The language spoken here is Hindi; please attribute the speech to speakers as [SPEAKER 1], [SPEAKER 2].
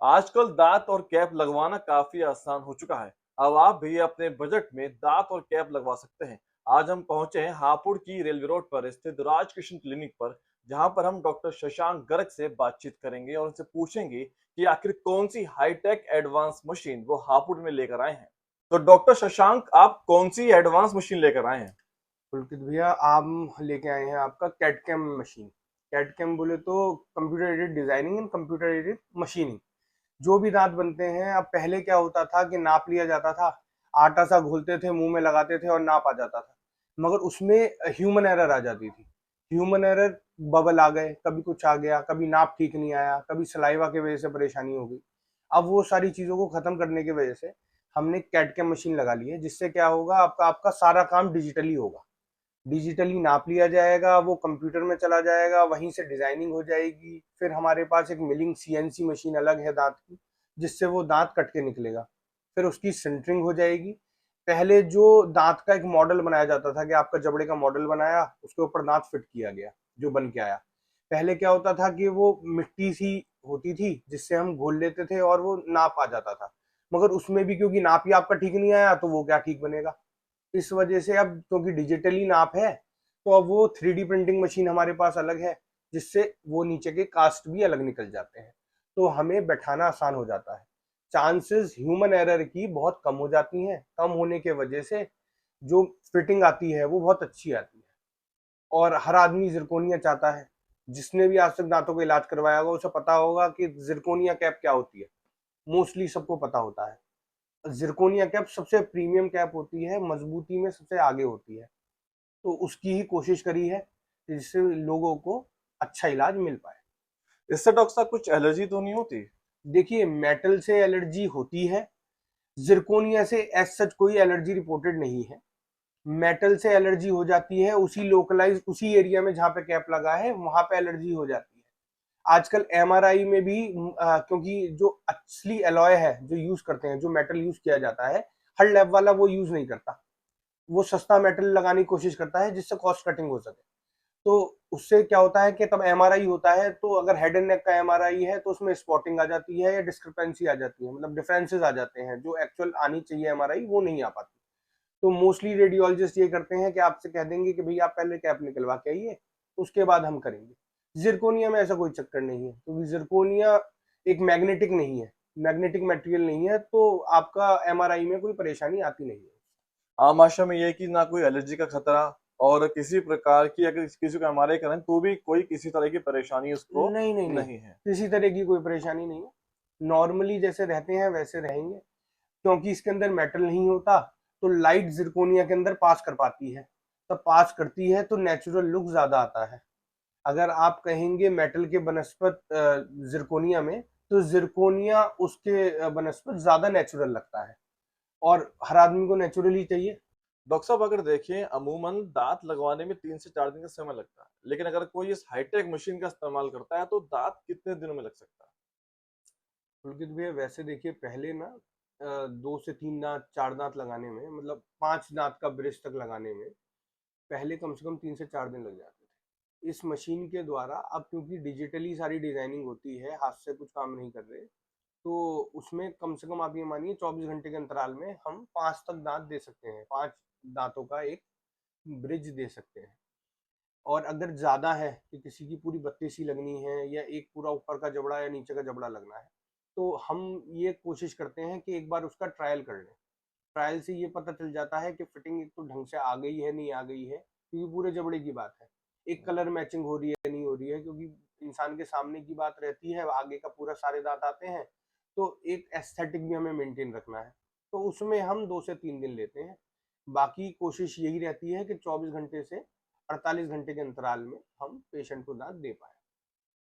[SPEAKER 1] आजकल दांत और कैप लगवाना काफी आसान हो चुका है। अब आप भी अपने बजट में दांत और कैप लगवा सकते हैं। आज हम पहुंचे हैं हापुड़ की रेलवे रोड पर स्थित राजकृष्ण क्लिनिक पर, जहां पर हम डॉक्टर शशांक गर्ग से बातचीत करेंगे और उनसे पूछेंगे कि आखिर कौन सी हाईटेक एडवांस मशीन वो हापुड़ में लेकर आए हैं। तो डॉक्टर शशांक, आप कौन सी एडवांस मशीन लेकर आए हैं?
[SPEAKER 2] पुलकित भैया, आप लेके आए हैं आपका CAD CAM machine. CAD CAM बोले तो computer aided designing and computer aided machining. जो भी दांत बनते हैं, अब पहले क्या होता था कि नाप लिया जाता था, आटा सा घोलते थे, मुंह में लगाते थे और नाप आ जाता था। मगर उसमें ह्यूमन एरर आ जाती थी। ह्यूमन एरर, बबल आ गए, कभी कुछ आ गया, कभी नाप ठीक नहीं आया, कभी सलाइवा की वजह से परेशानी हो गई। अब वो सारी चीजों को खत्म करने की वजह से हमने कैड कैम मशीन लगा ली है, जिससे क्या होगा, आपका आपका सारा काम डिजिटली होगा। डिजिटली नाप लिया जाएगा, वो कंप्यूटर में चला जाएगा, वहीं से डिजाइनिंग हो जाएगी। फिर हमारे पास एक मिलिंग सीएनसी मशीन अलग है दांत की, जिससे वो दांत कट के निकलेगा। फिर उसकी सिंटरिंग हो जाएगी। पहले जो दांत का एक मॉडल बनाया जाता था कि आपका जबड़े का मॉडल बनाया, उसके ऊपर दांत फिट किया गया, जो बन के आया। पहले क्या होता था कि वो मिट्टी सी होती थी, जिससे हम घोल लेते थे और वो नाप आ जाता था। मगर उसमें भी क्योंकि नाप ही आपका ठीक नहीं आया, तो वो क्या ठीक बनेगा। इस वजह से अब क्योंकि डिजिटली नाप है, तो अब वो 3D प्रिंटिंग मशीन हमारे पास अलग है, जिससे वो नीचे के कास्ट भी अलग निकल जाते हैं। तो हमें बैठाना आसान हो जाता है। चांसेस ह्यूमन एरर की बहुत कम हो जाती हैं। कम होने के वजह से जो फिटिंग आती है वो बहुत अच्छी आती है। और हर आदमी जिरकोनिया चाहता है। जिसने भी आज तक दांतों का इलाज करवाया होगा, उसे पता होगा कि जिरकोनिया कैप क्या होती है। मोस्टली सबको पता होता है। जिरकोनिया कैप सबसे प्रीमियम कैप होती है, मजबूती में सबसे आगे होती है। तो उसकी ही कोशिश करी है, जिससे लोगों को अच्छा इलाज मिल पाए।
[SPEAKER 1] इससे डॉक्टर साहब कुछ एलर्जी तो नहीं होती?
[SPEAKER 2] देखिए, मेटल से एलर्जी होती है। जिरकोनिया से एज सच कोई एलर्जी रिपोर्टेड नहीं है। मेटल से एलर्जी हो जाती है उसी लोकलाइज, उसी एरिया में जहाँ पे कैप लगा है, वहां पे एलर्जी हो जाती है। आजकल एमआरआई में भी क्योंकि जो असली एलॉय है जो यूज करते हैं, जो मेटल यूज किया जाता है, हर लैब वाला वो यूज नहीं करता। वो सस्ता मेटल लगाने की कोशिश करता है, जिससे कॉस्ट कटिंग हो सके। तो उससे क्या होता है कि तब एमआरआई होता है, तो अगर हेड एंड नेक का एमआरआई है, तो उसमें स्पॉटिंग आ जाती है या डिस्क्रिपेंसी आ जाती है, मतलब डिफरेंसेस आ जाते हैं, जो एक्चुअल आनी चाहिए एमआरआई वो नहीं आ पाती। तो मोस्टली रेडियोलॉजिस्ट ये करते हैं कि आपसे कह देंगे कि भैया आप पहले कैप निकलवा के आइए, उसके बाद हम करेंगे। जिरकोनिया में ऐसा कोई चक्कर नहीं है, क्योंकि जिरकोनिया एक मैग्नेटिक नहीं है, मैग्नेटिक मटेरियल नहीं है, तो आपका एमआरआई में कोई परेशानी आती नहीं है।
[SPEAKER 1] आम भाषा में ये है कि ना कोई एलर्जी का खतरा, और किसी प्रकार की अगर किसी को एमआरआई करें तो भी कोई किसी तरह की परेशानी उसको
[SPEAKER 2] नहीं नहीं नहीं,
[SPEAKER 1] नहीं है।
[SPEAKER 2] किसी तरह की कोई परेशानी नहीं है। नॉर्मली जैसे रहते हैं वैसे रहेंगे। क्योंकि इसके अंदर मेटल नहीं होता, तो लाइट जिरकोनिया के अंदर पास कर पाती है। तब पास करती है तो नेचुरल लुक ज्यादा आता है। अगर आप कहेंगे मेटल के बनस्पत जिरकोनिया में, तो जिरकोनिया उसके बनस्पत ज्यादा नेचुरल लगता है। और हर आदमी को नेचुरली चाहिए।
[SPEAKER 1] डॉक्टर साहब, अगर देखें अमूमन दांत लगवाने में 3 से 4 दिन का समय लगता है, लेकिन अगर कोई इस हाईटेक मशीन का इस्तेमाल करता है तो दांत कितने दिनों में लग सकता है?
[SPEAKER 2] पुलकित भैया, वैसे देखिए, पहले ना 2 से 3 दांत, 4 दांत लगाने में, मतलब 5 दांत का ब्रिज तक लगाने में पहले कम से कम 3 से 4 दिन लग जाते थे। इस मशीन के द्वारा अब क्योंकि डिजिटली सारी डिजाइनिंग होती है, हाथ से कुछ काम नहीं कर रहे, तो उसमें कम से कम आप ये मानिए 24 घंटे के अंतराल में हम 5 तक दांत दे सकते हैं, 5 दांतों का एक ब्रिज दे सकते हैं। और अगर ज्यादा है कि किसी की पूरी 32 ही लगनी है, या एक पूरा ऊपर का जबड़ा या नीचे का जबड़ा लगना है, तो हम ये कोशिश करते हैं कि एक बार उसका ट्रायल कर लें। ट्रायल से ये पता चल जाता है कि फिटिंग एक तो ढंग से आ गई है नहीं आ गई है, क्योंकि पूरे जबड़े की बात है। एक कलर मैचिंग हो रही है नहीं हो रही है, क्योंकि इंसान के सामने की बात रहती है, आगे का पूरा सारे दांत आते हैं, तो एक एस्थेटिक भी हमें मेंटेन रखना है। तो उसमें हम 2 से 3 दिन लेते हैं। बाकी कोशिश यही रहती है कि 24 घंटे से 48 घंटे के अंतराल में हम पेशेंट को दांत दे पाए।